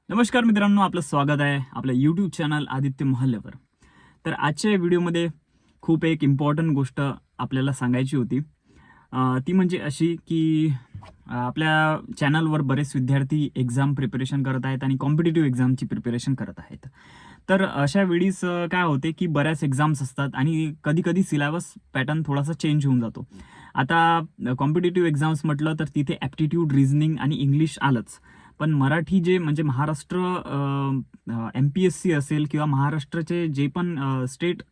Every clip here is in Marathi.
नमस्कार मित्रांनो, आपलं स्वागत आहे आपल्या यूट्यूब चॅनल आदित्य महल्लेवर. तर आजच्या व्हिडिओमध्ये खूप एक इम्पॉर्टंट गोष्ट आपल्याला सांगायची होती. ती म्हणजे अशी की आपल्या चॅनलवर बरेच विद्यार्थी एक्झाम प्रिपरेशन करत आहेत आणि कॉम्पिटिटिव्ह एक्झामची प्रिपरेशन करत आहेत. तर अशा वेळीस काय होते की बऱ्याच एक्झाम्स असतात आणि कधी कधी सिलेबस पॅटर्न थोडासा चेंज होऊन जातो. आता कॉम्पिटिटिव्ह एक्झाम्स म्हटलं तर तिथे ॲप्टिट्यूड, रिझनिंग आणि इंग्लिश आलंच. पण मराठी जे म्हणजे महाराष्ट्र MPSC असेल किंवा महाराष्ट्राचे जे पण स्टेट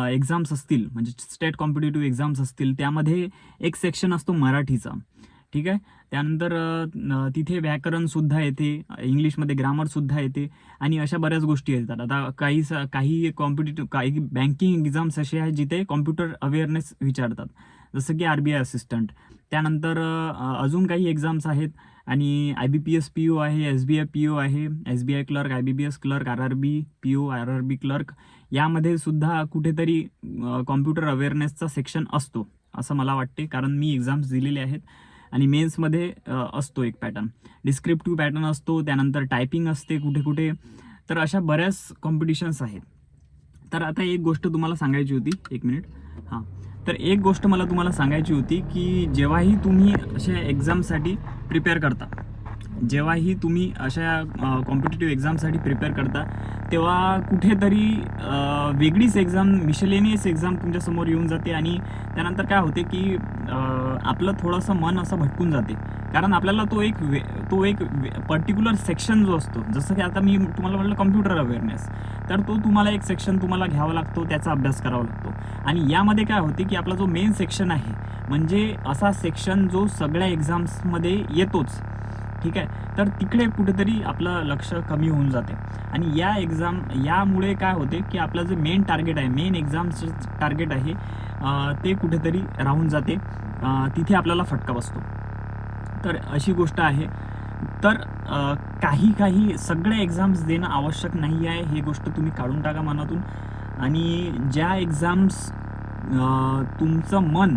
एक्झाम्स असतील, म्हणजे स्टेट कॉम्पिटिटिव्ह एक्झाम्स असतील, त्यामध्ये एक सेक्शन असतो मराठीचा. ठीक आहे. त्यानंतर तिथे व्याकरणसुद्धा येते, इंग्लिशमध्ये ग्रामरसुद्धा येते आणि अशा बऱ्याच गोष्टी येतात. आता काही कॉम्पिटिटिव्ह काही बँकिंग एक्झाम्स असे आहेत जिथे कॉम्प्युटर अवेअरनेस विचारतात, जसं की RBI असिस्टंट. त्यानंतर अजून काही एक्झाम्स आहेत आणि IBPS PO आहे, SBI PO आहे, SBI clerk, IBPS clerk, RRB PO, RRB clerk. यामध्ये सुद्धा कुठेतरी कॉम्प्युटर अवेअरनेसचा सेक्शन असतो असं मला वाटते, कारण मी एक्झाम्स दिलेले आहेत आणि मेन्समध्ये असतो एक पॅटर्न, डिस्क्रिप्टिव्ह पॅटर्न असतो, त्यानंतर टायपिंग असते कुठे कुठे. तर अशा बऱ्याच कॉम्पिटिशन्स आहेत. तर आता एक गोष्ट तुम्हाला सांगायची होती, एक मिनिट. हां. तर एक गोष्ट मला तुम्हाला सांगायची होती की जेव्हाही तुम्ही अशा एक्झामसाठी प्रिपेअर करता, जेव्हाही तुम्ही अशा कॉम्पिटिटिव्ह एक्झामसाठी प्रिपेअर करता, तेव्हा कुठेतरी वेगळीच एक्झाम, मिशलेनियस एक्झाम तुमच्यासमोर येऊन जाते आणि त्यानंतर काय होते की आपलं थोडंसं मन असं भटकून जाते. कारण आपल्याला तो एक पर्टिक्युलर सेक्शन जो असतो, जसं की आता मी तुम्हाला म्हटलं कॉम्प्युटर अवेअरनेस, तर तो तुम्हाला एक सेक्शन तुम्हाला घ्यावा लागतो, त्याचा अभ्यास करावा लागतो. आणि यामध्ये काय होते की आपला जो मेन सेक्शन आहे, म्हणजे असा सेक्शन जो सगळ्या एक्झाम्समध्ये येतोच. ठीक आहे. तर तिकडे कुठेतरी आपलं लक्ष कमी होऊन जाते आणि यामुळे काय होते की आपलं जे मेन टार्गेट आहे, मेन एक्झामचं टार्गेट आहे, ते कुठेतरी राहून जाते. तिथे आपल्याला फटका बसतो. तर अशी गोष्ट आहे. तर काही सगळ्या एक्झाम्स देणं आवश्यक नाही आहे, ही गोष्ट तुम्ही काढून टाका मनातून. आणि ज्या एक्झाम्स तुमचं मन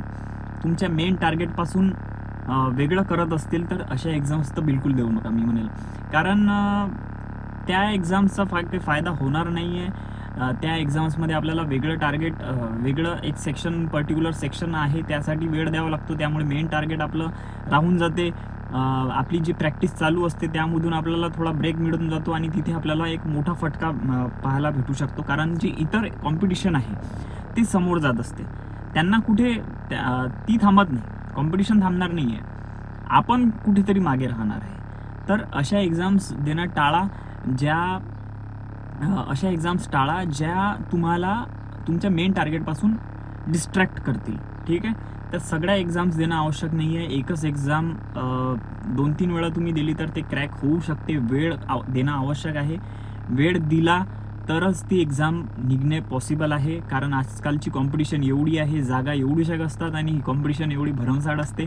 तुमच्या मेन टार्गेटपासून वेगळं करत असतील, तर अशा एक्झाम्स तर बिलकुल देऊ नका मी म्हणेल. कारण त्या एक्झाम्सचा काही फायदा होणार नाही आहे. त्या एक्झाम्समध्ये आपल्याला वेगळं टार्गेट, वेगळं एक सेक्शन, पर्टिक्युलर सेक्शन आहे, त्यासाठी वेळ द्यावा लागतो. त्यामुळे मेन टार्गेट आपलं राहून जाते. आपली जी प्रॅक्टिस चालू असते त्यामधून आपल्याला थोडा ब्रेक मिळून जातो आणि तिथे आपल्याला एक मोठा फटका पाहायला भेटू शकतो. कारण जी इतर कॉम्पिटिशन आहे ती समोर जात असते, त्यांना कुठे ती थांबत नाही, कॉम्पिटिशन थांबणार नाही आहे, आपण कुठेतरी मागे राहणार आहे. तर अशा एक्झाम्स देणं टाळा, अशा एक्झाम्स टाळा ज्या तुम्हाला तुमच्या मेन टार्गेटपासून डिस्ट्रॅक्ट करतील. ठीक आहे. तर सगळ्या एक्झाम्स देणं आवश्यक नाही आहे. एकच एक्झाम 2-3 वेळा तुम्ही दिली तर ते क्रॅक होऊ शकते. वेळ देणं आवश्यक आहे. वेळ दिला तरच ती एक्झाम निघणे पॉसिबल आहे. कारण आजकालची कॉम्पिटिशन एवढी आहे, जागा एवढीशा असतात आणि ही कॉम्पिटिशन एवढी भरमसाठ असते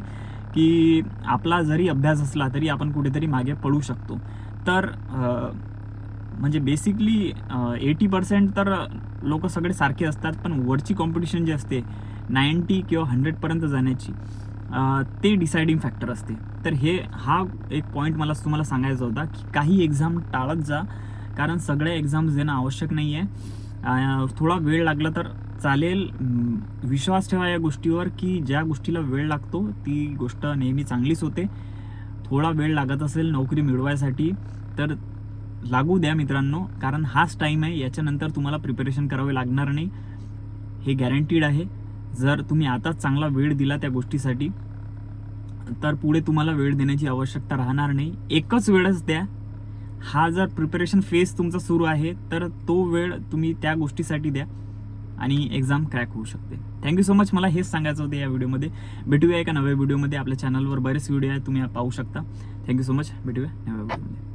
की आपला जरी अभ्यास असला तरी आपण कुठेतरी मागे पडू शकतो. तर म्हणजे बेसिकली 80% तर लोक सगळे सारखे असतात, पण वरची कॉम्पिटिशन जी असते 90 किंवा 100पर्यंत जाण्याची, ते डिसाइडिंग फॅक्टर असते. तर हा एक पॉईंट मला तुम्हाला सांगायचा होता की काही एक्झाम टाळत जा, कारण सगळ्या एक्झाम्स देणं आवश्यक नाही आहे. थोडा वेळ लागला तर चालेल. विश्वास ठेवा या गोष्टीवर की ज्या गोष्टीला वेळ लागतो ती गोष्ट नेहमी चांगलीच होते. थोडा वेळ लागत असेल नोकरी मिळवायसाठी तर लागू द्या मित्रांनो, कारण हाच टाईम आहे. याच्यानंतर तुम्हाला प्रिपरेशन करावे लागणार नाही, हे गॅरंटीड आहे. जर तुम्ही आताच चांगला वेळ दिला त्या गोष्टीसाठी तर पुढे तुम्हाला वेळ देण्याची आवश्यकता राहणार नाही. एकच वेळच द्या. हा जर प्रिपरेशन फेज तुमचा सुरू आहे तर तो वेळ तुम्ही त्या गोष्टीसाठी द्या आणि एक्झाम क्रॅक होऊ शकते. Thank you so much. मला हेच सांगायचं होतं या व्हिडिओमध्ये. भेटूया एका नव्या व्हिडिओमध्ये. आपल्या चॅनलवर बरेच व्हिडिओ आहेत, तुम्ही पाहू शकता. Thank you so much. भेटूया नव्या व्हिडिओमध्ये.